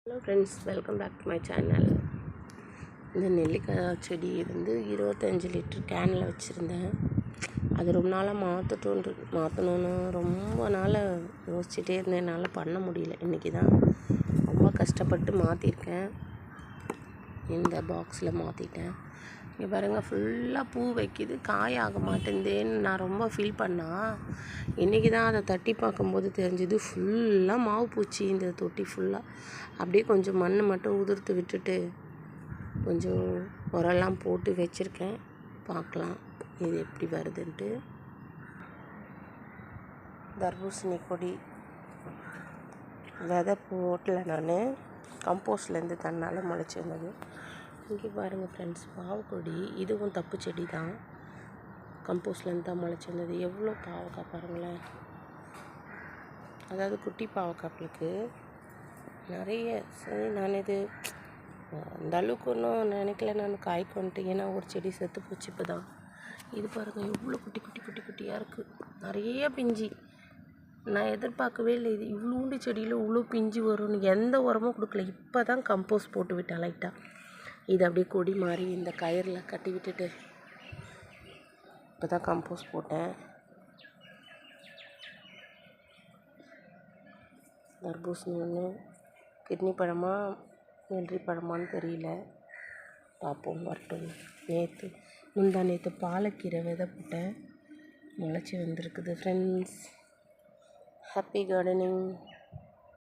Hello friends, welcome back to my channel. இந்த நெல்லிக்காய் செடி 25 லிட்டர் கேனில் வச்சுருந்தேன். அது ரொம்ப நாளாக மாற்றணுன்னு ரொம்ப நாளாக யோசிச்சுட்டே இருந்தேன். என்னால் பண்ண முடியல. இன்றைக்கி தான் ரொம்ப கஷ்டப்பட்டு மாற்றிருக்கேன். இந்த பாக்ஸில் மாற்றிட்டேன். இங்கே பாருங்கள், ஃபுல்லாக பூ வைக்கிது, காய் ஆக மாட்டேங்குதேன்னு நான் ரொம்ப ஃபீல் பண்ணால் இன்றைக்கி தான் அதை தட்டி பார்க்கும்போது தெரிஞ்சுது ஃபுல்லாக மாவு பூச்சி. இந்த தொட்டி ஃபுல்லாக அப்படியே கொஞ்சம் மண் மட்டும் உதிர்த்து விட்டுட்டு கொஞ்சம் உரம்லாம் போட்டு வச்சுருக்கேன். பார்க்கலாம் இது எப்படி வருதுன்ட்டு. தர்பூசணி கொடி விதை போட்டல, நான் கம்போஸ்ட்லேருந்து தன்னால் முளைச்சி வந்தது. இங்கே பாருங்கள் ஃப்ரெண்ட்ஸ், பாவக்கொடி இதுவும் தப்பு செடி தான், கம்போஸ்ட்லேருந்து தான் முளைச்சி வந்தது. எவ்வளோ பாவக்காய் பாருங்களேன், அதாவது குட்டி பாவக்காய்களுக்கு நிறைய. சரி, நான் இது அந்த அளவுக்கு ஒன்றும் நினைக்கல, நான் காய்க்கு வந்துட்டு. ஏன்னா ஒரு செடி செத்து போச்சு இப்போ தான். இது பாருங்கள், எவ்வளோ குட்டி குட்டி குட்டி குட்டியாக இருக்குது, நிறைய பிஞ்சு. நான் எதிர்பார்க்கவே இல்லை இது இவ்வளோண்டு செடியில் இவ்வளோ பிஞ்சு வரும்னு. எந்த உரமும் கொடுக்கல, இப்போ தான் கம்போஸ்ட் போட்டு விட்டேன் லைட்டாக. இது அப்படியே கொடி மாதிரி இந்த கயிறில் கட்டி விட்டுட்டு இப்போ தான் கம்போஸ்ட் போட்டேன். தர்பூசணி ஒன்று, கிட்னி பழமா வெள்ளரி பழமான்னு தெரியல, பார்ப்போம் வரட்டும். நேற்று பாலக்கீரை விதை போட்டேன், முளைச்சி வந்திருக்குது ஃப்ரெண்ட்ஸ். Happy gardening.